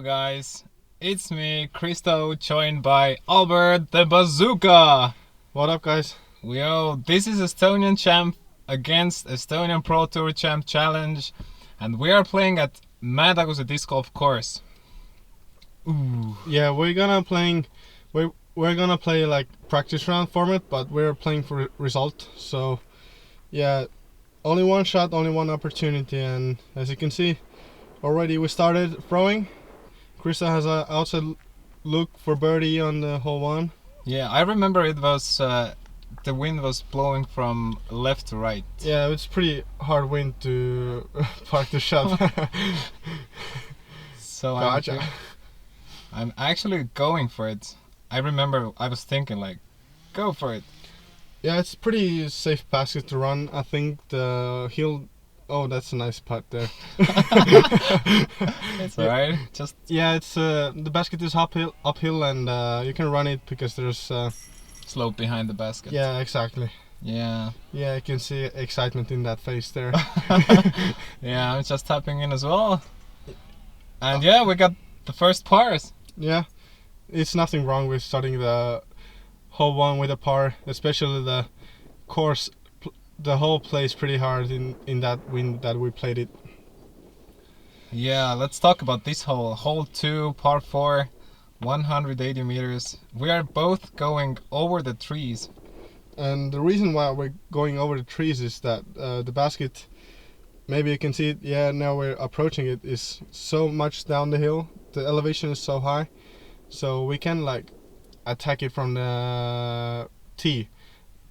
guys, it's me, Christo, joined by Albert the Bazooka. What up, guys? This is Estonian Champ against Estonian Pro Tour Champ challenge, and we are playing at Mäetaguse disc golf course. Ooh. Yeah, we're gonna play like practice round format, but we're playing for result. So, yeah, only one shot, only one opportunity, and as you can see, already we started throwing. Krista has a outside look for birdie on the hole one. Yeah, I remember it was the wind was blowing from left to right. Yeah, it's pretty hard wind to park the shot. So Gotcha. I'm actually going for it. I remember I was thinking like, go for it. Yeah, it's pretty safe basket to run. I think the hill. Oh, that's a nice putt there. It's alright. Just yeah, it's the basket is uphill, and you can run it because there's slope behind the basket. yeah, exactly. Yeah. Yeah, I can see excitement in that face there. Yeah, I'm just tapping in as well. And yeah, we got the first pars. Yeah, it's nothing wrong with starting the hole one with a par, especially the course. The hole plays pretty hard in that wind that we played it. Yeah, let's talk about this hole. Hole 2, par 4, 180 meters. We are both going over the trees. And the reason why we're going over the trees is that the basket, maybe you can see it, yeah, now we're approaching it, is so much down the hill. The elevation is so high, so we can like attack it from the tee.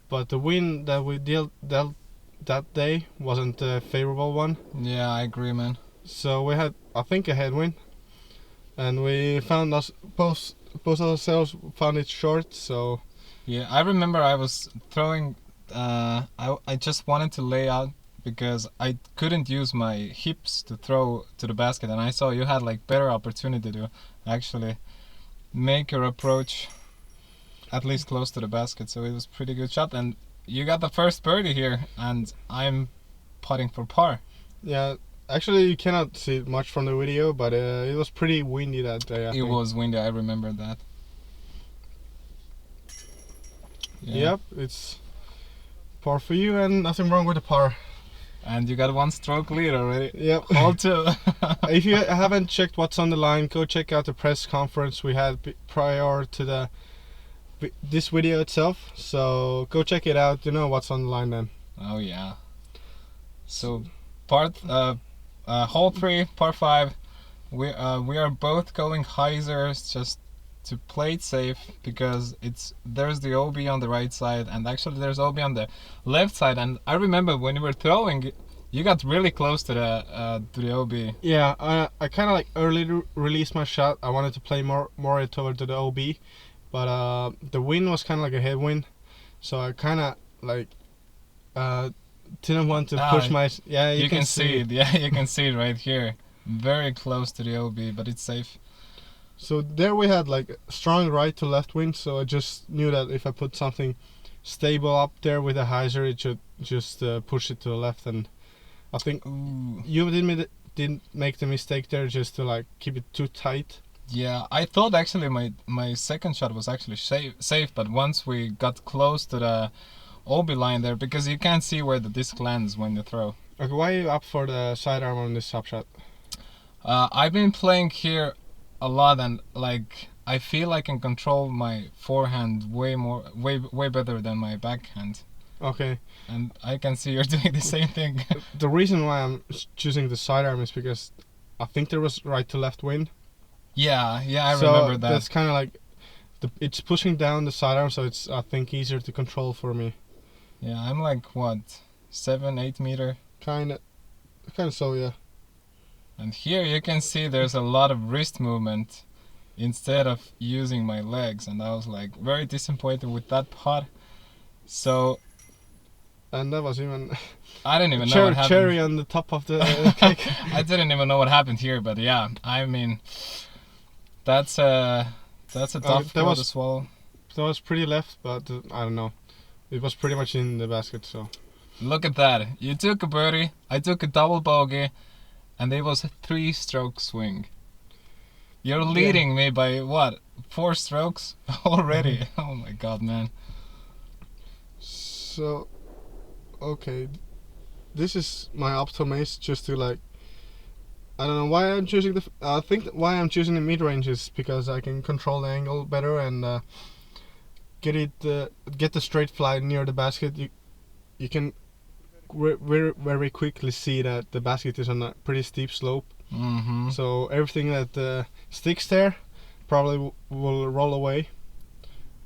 But the wind that we dealt that day wasn't a favorable one. Yeah, I agree, man. So we had, I think, a headwind, and we found us both ourselves found it short. So yeah, I remember I was throwing. I just wanted to lay out because I couldn't use my hips to throw to the basket, and I saw you had like better opportunity to actually make your approach at least close to the basket, so it was pretty good shot. And you got the first birdie here, and I'm putting for par. yeah, actually you cannot see it much from the video, but it was pretty windy that day. I think. Was windy, I remember that. Yeah. Yep, it's par for you, and nothing wrong with the par. And you got one stroke lead already. Yep. All two. If you haven't checked what's on the line, go check out the press conference we had prior to this video itself. So go check it out. You know what's on the line then. Oh yeah. So hole 3, par 5. We are both going hyzers just to play it safe, because there's the OB on the right side, and actually there's OB on the left side. And I remember when you were throwing, you got really close to the OB. Yeah, I kind of like early released my shot. I wanted to play more toward the OB, but the wind was kind of like a headwind, so I kind of like didn't want to push my. Yeah, you can see it. Yeah, you can see it right here, very close to the OB, but it's safe. So there we had like strong right to left wind, so I just knew that if I put something stable up there with a hyzer, it should just push it to the left. And I think you didn't make the mistake there, just to like keep it too tight. Yeah, I thought actually my second shot was actually safe, but once we got close to the OB line there, because you can't see where the disc lands when you throw. Okay, why are you up for the sidearm on this top shot? I've been playing here a lot, and like I feel I can control my forehand way better than my backhand. Okay. And I can see you're doing the same thing. The reason why I'm choosing the sidearm is because I think there was right to left wind. Yeah, I remember that. That's kind of like it's pushing down the sidearm, so it's, I think, easier to control for me. Yeah, I'm like what, 7-8 meter. Kind of so, yeah. And here you can see there's a lot of wrist movement instead of using my legs, and I was like very disappointed with that putt. So, and that was even I didn't even know what happened. Cherry on the top of the cake. I didn't even know what happened here, but yeah, I mean, that's a tough pill to swallow. That was pretty left, but I don't know. It was pretty much in the basket, so. Look at that. You took a birdie, I took a double bogey, and it was a 3-stroke swing. You're leading me by what? 4 strokes already? Oh my god, man. So, okay, this is my optimal ace just to like. I don't know why I'm choosing the. I think why I'm choosing the mid range is because I can control the angle better and get the straight fly near the basket. You can very quickly see that the basket is on a pretty steep slope. Mm-hmm. So everything that sticks there probably will roll away.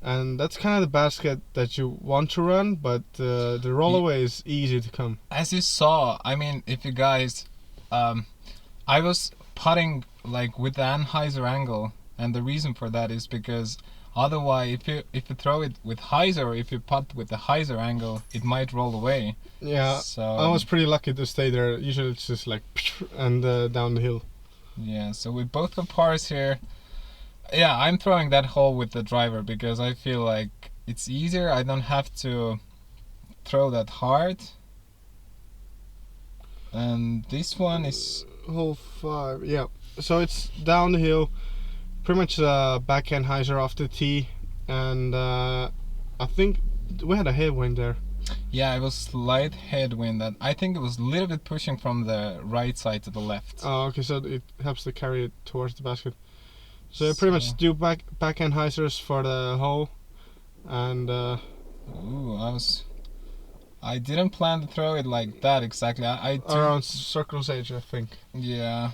And that's kind of the basket that you want to run, but the rollaway is easy to come. As you saw, I mean, if you guys, I was putting like with the Anheuser angle, and the reason for that is because otherwise, if you throw it with hyzer, or if you putt with the hyzer angle, it might roll away. Yeah, So I was pretty lucky to stay there. Usually it's just like and down the hill. yeah, so we both got pars here. Yeah, I'm throwing that hole with the driver because I feel like it's easier. I don't have to throw that hard. And this one is hole 5. Yeah, so it's down the hill, pretty much backhand hyzer off the tee, and I think we had a headwind there. yeah, it was slight headwind. That I think it was a little bit pushing from the right side to the left. Oh, okay, so it helps to carry it towards the basket. So you pretty much do backhand hyzers for the hole, and ooh, I didn't plan to throw it like that exactly. I around circle's edge, I think. Yeah.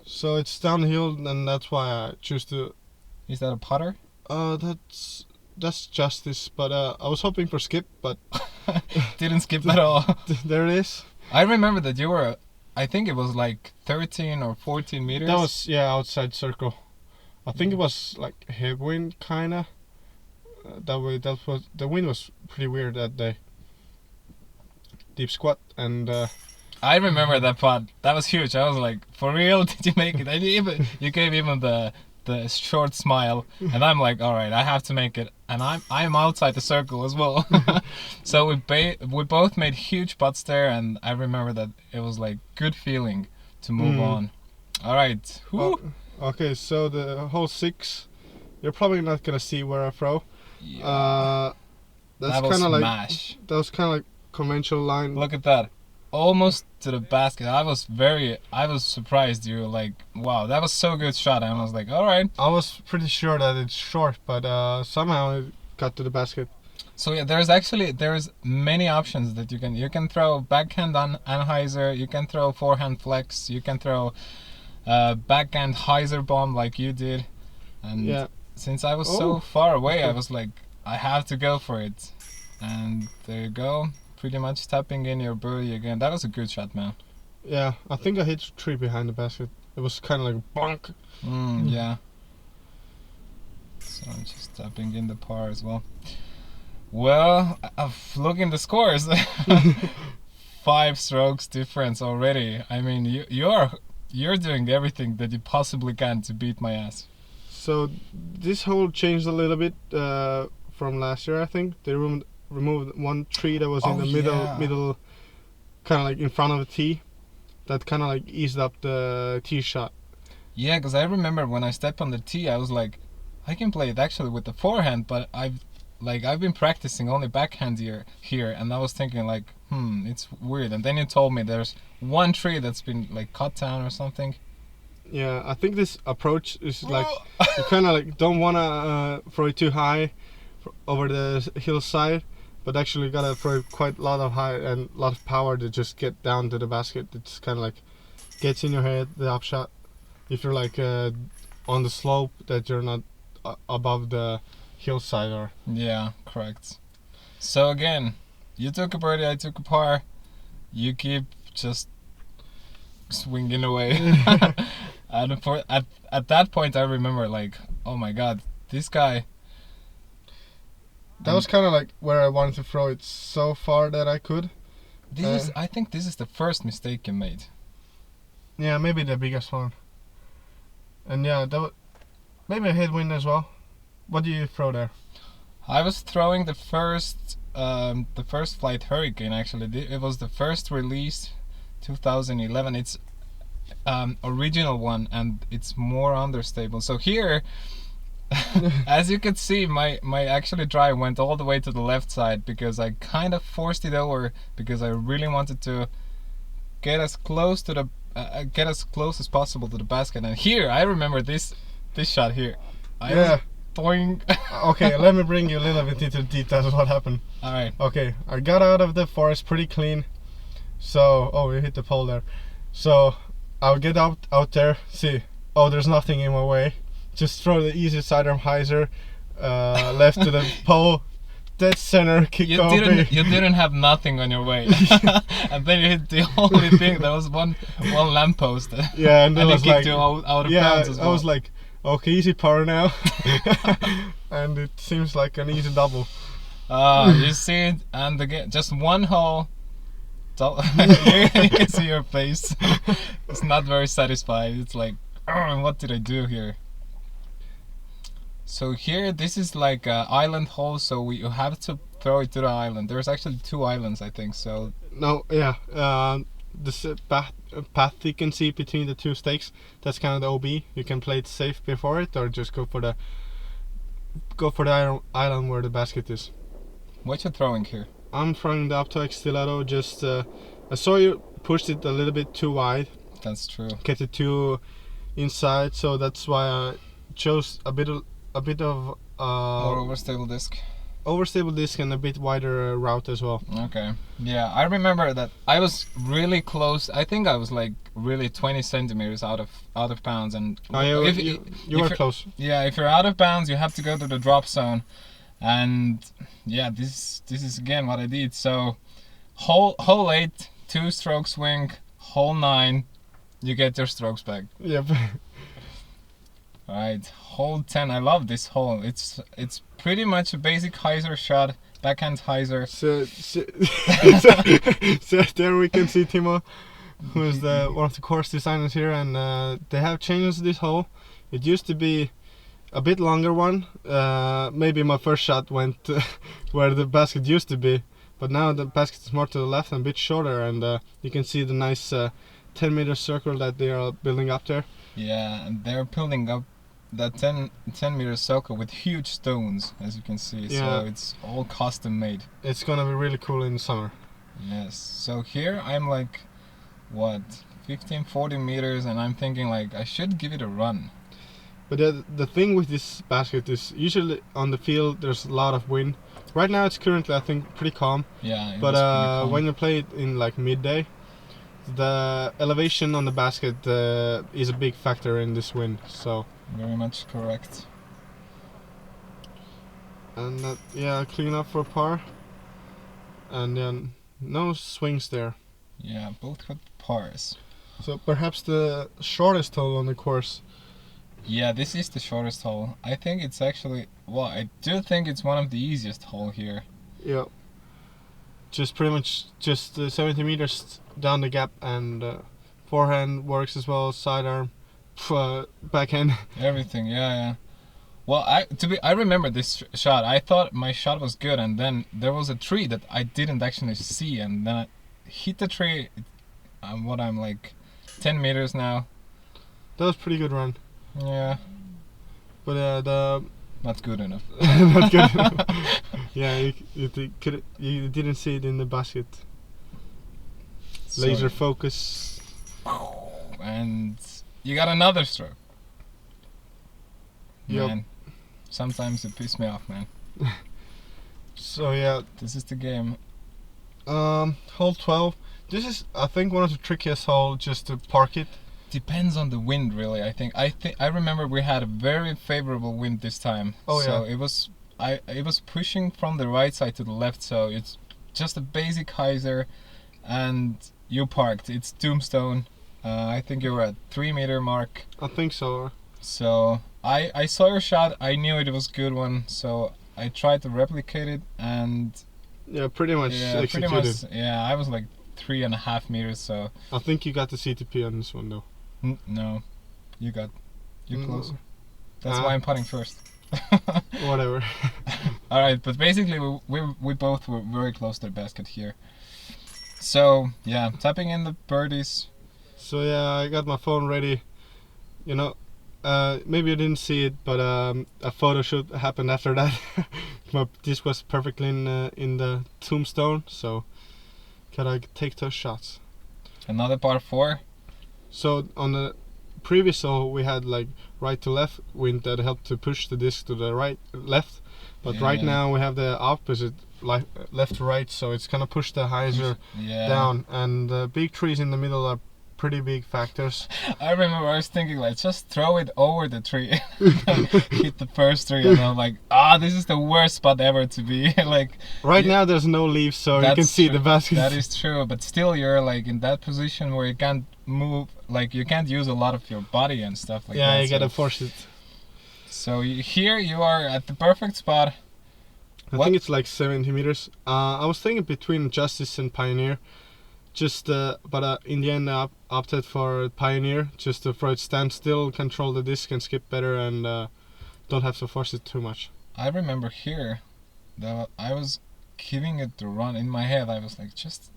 So it's downhill, and that's why I choose to. Is that a putter? That's justice, but I was hoping for skip, but didn't skip at all. There it is. I remember that you were. I think it was like 13 or 14 meters. That was outside circle. I think it was like headwind kinda. That way, the wind was pretty weird that day. Deep squat and. I remember that putt. That was huge. I was like, for real? Did you make it? And you gave even the short smile, and I'm like, all right, I have to make it, and I'm outside the circle as well. So we both made huge putts there, and I remember that it was like good feeling to move on. All right. Okay, so the hole 6, you're probably not gonna see where I throw. Yeah. That's kind of like mash. That was kind of like conventional line. Look at that. Almost to the basket. I was surprised. You were like, wow, that was so good shot. And I was like, all right. I was pretty sure that it's short, but somehow it got to the basket. So yeah, there's many options that you can throw backhand on Anheuser, you can throw forehand flex, you can throw backhand hyzer bomb like you did. And since I was so far away, I was like, I have to go for it. And there you go. Pretty much tapping in your birdie again. That was a good shot, man. Yeah, I think I hit 3 behind the basket. It was kind of like bonk. Yeah. So I'm just tapping in the par as well. Well, looking the scores. 5 strokes difference already. I mean, you're doing everything that you possibly can to beat my ass. So this hole changed a little bit from last year, I think. They removed one tree that was in the middle, kind of like in front of the tee. That kind of like eased up the tee shot. Yeah, because I remember when I stepped on the tee, I was like, I can play it actually with the forehand, but I've been practicing only backhand here, and I was thinking like, it's weird. And then you told me there's one tree that's been like cut down or something. Yeah, I think this approach is like you kind of like don't wanna throw it too high over the hillside, but actually gotta throw quite a lot of high and a lot of power to just get down to the basket. It's kind of like gets in your head, the upshot. If you're like on the slope, that you're not above the hillside or. Yeah, correct. So again, you took a birdie, I took a par. You keep just swinging away. And at that point, I remember like, oh my god, this guy. That was kind of like where I wanted to throw it so far that I could. I think this is the first mistake you made. Yeah, maybe the biggest one. And yeah, maybe a headwind as well. What do you throw there? I was throwing the first flight Hurricane actually. It was the first release, 2011. original one, and it's more understable. So here, as you can see, my actually drive went all the way to the left side because I kind of forced it over because I really wanted to get as close to the get as close as possible to the basket. And here I remember this shot here. I was doing Okay, let me bring you a little bit into the details of what happened. all right. Okay, I got out of the forest pretty clean. So, oh, we hit the pole there. So I'll get out there, see, oh, there's nothing in my way. Just throw the easy sidearm hyzer left to the pole, dead center, kick You over. didn't have nothing on your way, and then you hit the only thing. There was one lamppost. Yeah, and and it it was kicked like, you out of yeah, bounds as well. I was like, okay, easy power now. And it seems like an easy double. You see it, and again, just one hole. You can see your face. It's not very satisfied. It's like, oh, what did I do here? So here, this is like an island hole, so you have to throw it to the island. There's actually 2 islands, I think. So No, yeah, the path you can see between the 2 stakes, that's kind of the OB. You can play it safe before it, or just go for the island where the basket is. what you throwing here? I'm throwing the up to X stiletto. Just I saw you pushed it a little bit too wide, That's true. get it too inside, so that's why I chose a bit of More overstable disc. overstable disc and a bit wider route as well. Okay. Yeah, I remember that I was really close. I think I was like really 20 centimeters out of bounds, and Oh, you if were you're- close. yeah, if you're out of bounds, you have to go to the drop zone, and yeah, this is again what I did. So hole 8, 2-stroke swing. Hole 9, you get your strokes back. Yep. Right. Hole 10. I love this hole. It's pretty much a basic hyzer shot, backhand hyzer. So there we can see Timo, who is one of the course designers here, and they have changed this hole. It used to be a bit longer one. Maybe my first shot went where the basket used to be, but now the basket is more to the left and a bit shorter, and you can see the nice 10-meter circle that they are building up there. Yeah, and they're building up that 10-meter circle with huge stones, as you can see. Yeah. So it's all custom made. It's gonna be really cool in the summer. Yes. So here I'm like, what, 15-40 meters, and I'm thinking like I should give it a run. But the thing with this basket is usually on the field there's a lot of wind. Right now it's currently, I think, pretty calm. Yeah. it But was pretty calm. when you play it in like midday, the elevation on the basket is a big factor in this wind. So, Very much correct. and yeah, clean up for par, and then no swings there. Yeah, both got pars. So perhaps the shortest hole on the course. Yeah, this is the shortest hole. I think it's actually, well, I do think it's one of the easiest hole here. Yeah. Just pretty much just 70 meters down the gap, and forehand works as well, sidearm, backhand. Everything, yeah. Well, I remember this shot. I thought my shot was good, and then there was a tree that I didn't actually see, and then I hit the tree. I'm like 10 meters now. That was pretty good run. Yeah, But not good enough. not good. Yeah, you didn't see it in the basket. Laser focus. And you got another stroke. Yep. Man, sometimes it pisses me off, man. So yeah, This is the game. hole 12. This is, I think, one of the trickiest holes just to park it. Depends on the wind, really. I think I remember we had a very favorable wind this time. Oh, so yeah. it was pushing from the right side to the left. So it's just a basic hyzer, and you parked. It's tombstone. I think you were at 3-meter mark. I think so. So I saw your shot. I knew it was a good one. So I tried to replicate it, and Yeah, pretty much executed. yeah, I was like 3.5 meters. So I think you got the CTP on this one though. no, you're close. Mm. That's why I'm putting first. Whatever. All right, but basically we both were very close to the basket here. So yeah, tapping in the birdies. So yeah, I got my phone ready. You know, maybe you didn't see it, but a photo shoot happened after that. This was perfectly in the tombstone, so gotta take those shots. Another par 4. So on the previous hole we had like right to left wind that helped to push the disc to the left, but right Yeah. now we have the opposite, like left to right, so it's gonna push the hyzer Yeah. down, and the big trees in the middle are pretty big factors. I remember I was thinking like just throw it over the tree. Hit the first tree and I'm like, this is the worst spot ever to be. Like Right now there's no leaves, so you can that's see true. the basket. That is true, but still you're like in that position where you can't move, like you can't use a lot of your body and stuff like that. Yeah, you so- gotta force it. So here you are at the perfect spot. I What- think it's like 70 meters. I was thinking between Justice and Pioneer, but in the end I opted for Pioneer, just to throw it standstill, control the disc and skip better, and don't have to force it too much. I remember here that I was giving it the run in my head. I was like, just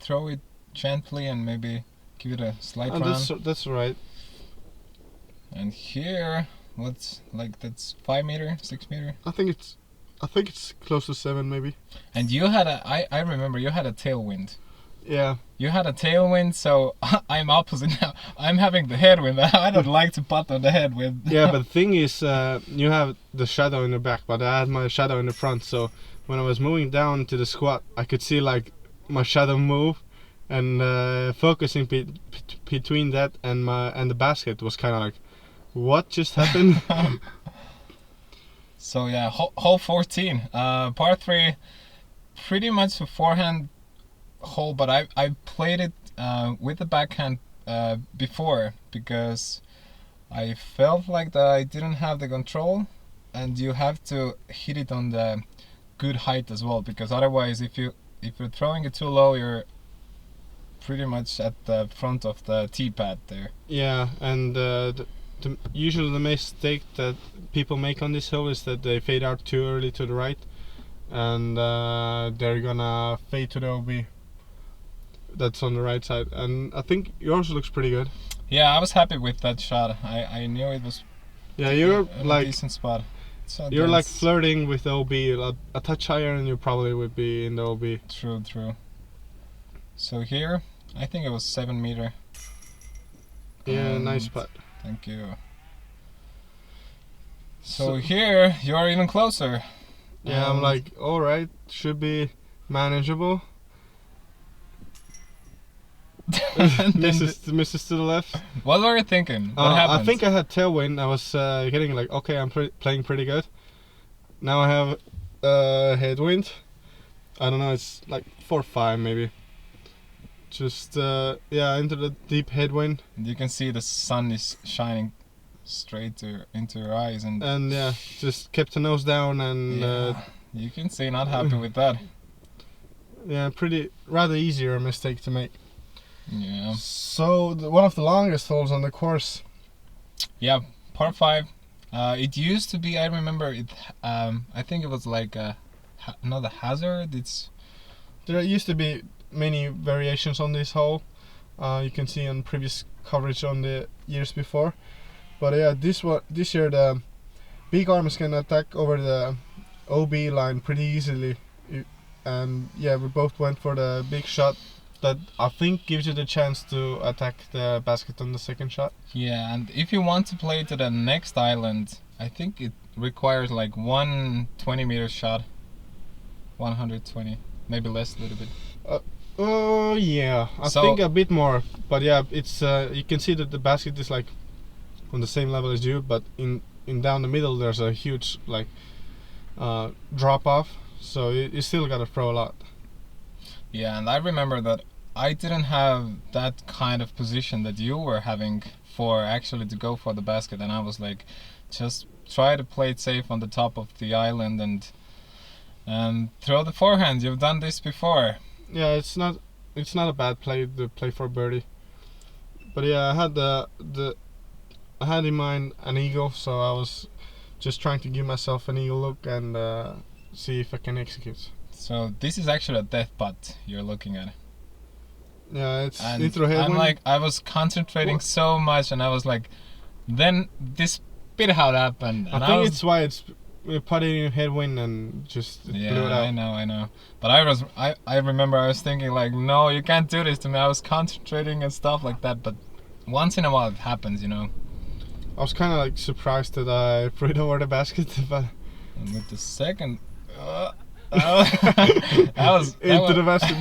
throw it gently and maybe give it a slight And run. that's right. And here, that's 5 meter, 6 meter. I think it's close to 7 maybe. And you had I remember you had a tailwind. Yeah. You had a tailwind, so I'm opposite now. I'm having the headwind. I don't like to putt on the headwind. Yeah, but the thing is, you have the shadow in the back, but I had my shadow in the front. So when I was moving down to the squat, I could see like my shadow move, and focusing between that and the basket was kind of like, what just happened? So yeah, hole 14, par 3, pretty much a forehand hole, but I played it with the backhand before because I felt like that I didn't have the control, and you have to hit it on the good height as well, because otherwise if you're throwing it too low, you're pretty much at the front of the tee pad there. Yeah, and usually the mistake that people make on this hill is that they fade out too early to the right, and they're gonna fade to the OB. That's on the right side, and I think yours looks pretty good. Yeah, I was happy with that shot. I knew it was Yeah, you're a like decent spot. So you're like dense. flirting with the OB. A touch higher, and you probably would be in the OB. True. So here, I think it was 7 meter. Yeah, nice And- putt. Thank you. So here, you're even closer. Yeah, I'm And- like, all right, should be manageable. And then Misses to the left. what were you thinking? What I happened? think I had tailwind. I was getting like, okay, I'm playing pretty good. Now I have headwind. I don't know, it's like 4-5 maybe. Just into the deep headwind, You can see the sun is shining straight into your eyes, and and yeah, just kept the nose down, and yeah, you can see not happy with that. pretty rather easier mistake to make. Yeah. So one of the longest holes on the course. Yeah, par 5. It used to be, I remember it, I think it was like not a hazard, it's... There used to be many variations on this hole. You can see on previous coverage on the years before. But yeah, this year the big arm is gonna attack over the OB line pretty easily. And yeah, we both went for the big shot that I think gives you the chance to attack the basket on the second shot. Yeah, and if you want to play to the next island, I think it requires like 120 meter shot. 120, maybe less a little bit. Oh yeah, I So- think a bit more. But yeah, it's you can see that the basket is like on the same level as you, but in down the middle there's a huge like drop off, so you still gotta throw a lot. Yeah, and I remember that I didn't have that kind of position that you were having for actually to go for the basket, and I was like, just try to play it safe on the top of the island and throw the forehand. You've done this before. Yeah, it's not a bad play to play for birdie. But yeah, I had in mind an eagle, so I was just trying to give myself an eagle look and see if I can execute. So this is actually a death putt you're looking at. Yeah, it's And into the headwind. I'm like, I was concentrating so much, and I was like, then this bit how it happened. And I think was, it's why it's putting in headwind and just blew it out. I know. But I remember I was thinking like, no, you can't do this to me. I was concentrating and stuff like that. But once in a while it happens, you know. I was kind of like surprised that I threw it over the basket, but and with the second, that was into the basket.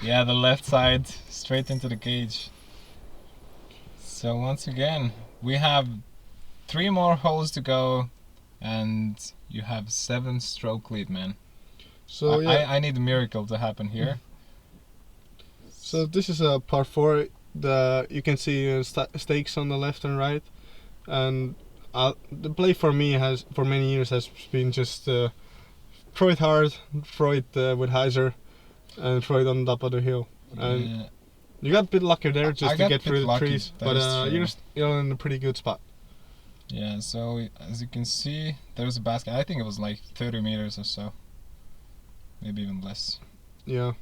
Yeah, the left side straight into the cage. So once again, we have 3 more holes to go, and you have 7-stroke lead, man. So I need a miracle to happen here. So this is a par 4. You can see stakes on the left and right, and the play for me for many years has been just throw it hard, throw it with hyzer, and throw it on top of the hill. And you got a bit lucky there just to get through the trees, but you're still in a pretty good spot. Yeah, so as you can see, there's a basket. I think it was like 30 meters or so, maybe even less. Yeah,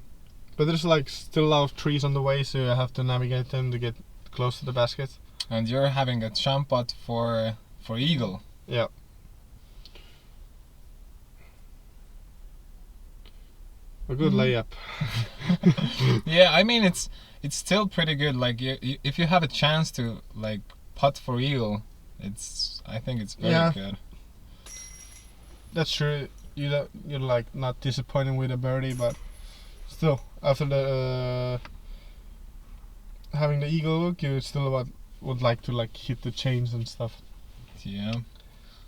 but there's like still a lot of trees on the way, so you have to navigate them to get close to the basket. And you're having a champ putt for eagle. Yeah. A good layup. Yeah, I mean it's still pretty good. Like if you have a chance to like putt for eagle, I think it's very good. That's true. You're like not disappointed with a birdie, but still after the having the eagle look, you still would like to like hit the chains and stuff. Yeah.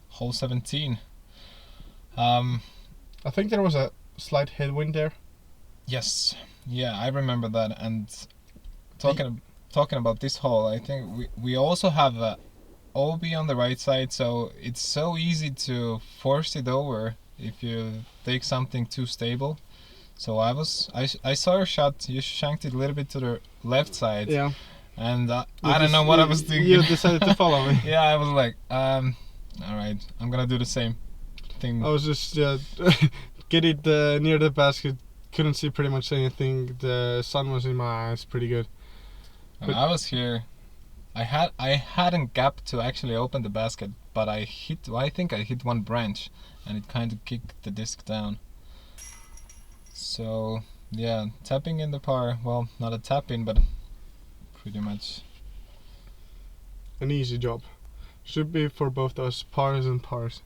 Hole 17. I think there was a slight headwind there. Yes. Yeah, I remember that. And talking about this hole, I think we also have a OB on the right side, so it's so easy to force it over if you take something too stable. So I saw your shot. You shanked it a little bit to the left side. Yeah. And I don't know what I was thinking. You decided to follow me. Yeah, I was like, all right, I'm gonna do the same thing. I was just get it near the basket. Couldn't see pretty much anything. The sun was in my eyes pretty good. And I was here. I hadn't gap to actually open the basket, but I think I hit one branch, and it kind of kicked the disc down. So yeah, tapping in the par. Well, not a tap in, but pretty much an easy job. Should be for both us pars and pars.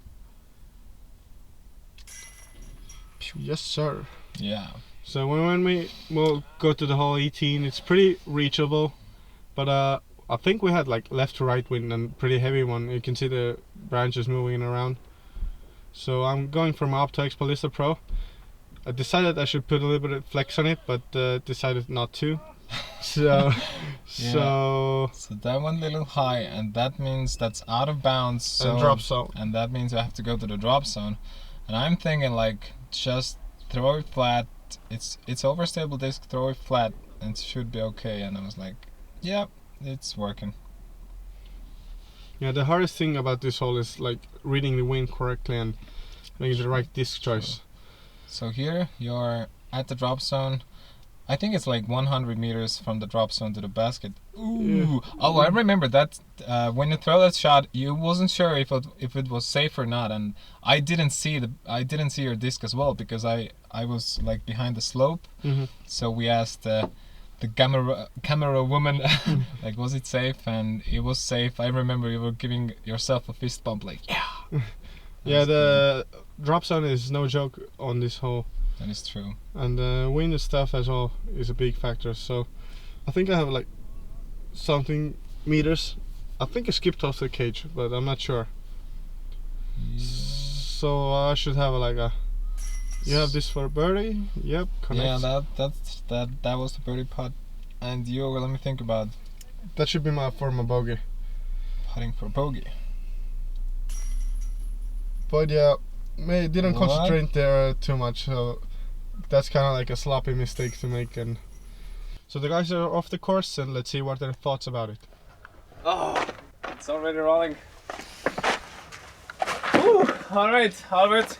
Yes, sir. Yeah. So when we'll go to the hole 18, it's pretty reachable, but I think we had like left to right wind and pretty heavy one. You can see the branches moving around. So I'm going for my Opto Ballista Pro. I decided I should put a little bit of flex on it, but decided not to. So, yeah. so that went a little high, and that means that's out of bounds. So, and drop zone. And that means I have to go to the drop zone. And I'm thinking like, just throw it flat. It's overstable disc. Throw it flat, and it should be okay. And I was like, yeah, it's working. Yeah, the hardest thing about this hole is like reading the wind correctly and making the right disc choice. So here you're at the drop zone. I think it's like 100 meters from the drop zone to the basket. Ooh! Yeah. Oh, I remember that when you throw that shot, you wasn't sure if it was safe or not, and I didn't see your disc as well because I was like behind the slope. Mm-hmm. So we asked the camera woman like, was it safe? And it was safe. I remember you were giving yourself a fist bump, like yeah. Yeah, the drop zone is no joke on this hole. That is true. And wind and stuff as well is a big factor. So I think I have like something meters. I think I skipped off the cage, but I'm not sure. Yeah. So I should have like a. You have this for birdie. Yep. Connects. Yeah, that was the birdie putt. And you, let me think about. That should be for my bogey. Putting for bogey. But yeah, didn't concentrate there too much, so that's kind of like a sloppy mistake to make. And so the guys are off the course, and let's see what their thoughts about it. Oh, it's already rolling. Ooh, all right, Albert.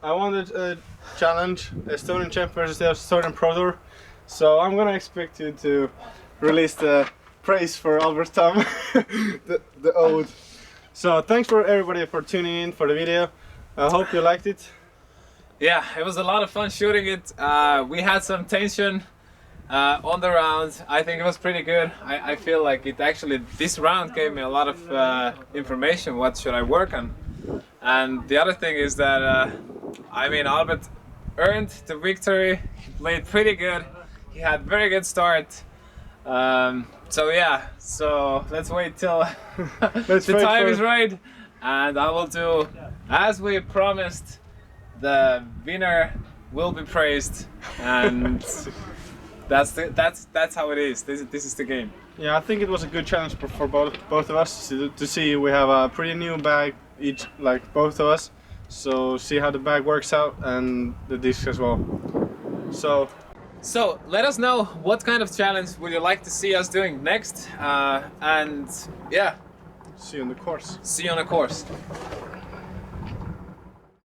I wanted a challenge, Estonian Champ versus the Estonian Pro Tour. So I'm gonna expect you to release the praise for Albert Tom, the ode. So thanks for everybody for tuning in for the video. I hope you liked it. Yeah, it was a lot of fun shooting it. We had some tension on the round. I think it was pretty good. I feel like it actually, this round gave me a lot of information. What should I work on? And the other thing is that, I mean, Albert earned the victory. He played pretty good. He had very good start. So yeah, so let's wait till the time is right, and I will do as we promised. The winner will be praised, and that's how it is. This is the game. Yeah, I think it was a good challenge for both of us to see. We have a pretty new bag each, like both of us. So see how the bag works out and the disc as well. So let us know what kind of challenge would you like to see us doing next, and yeah, see you on the course. See you on the course.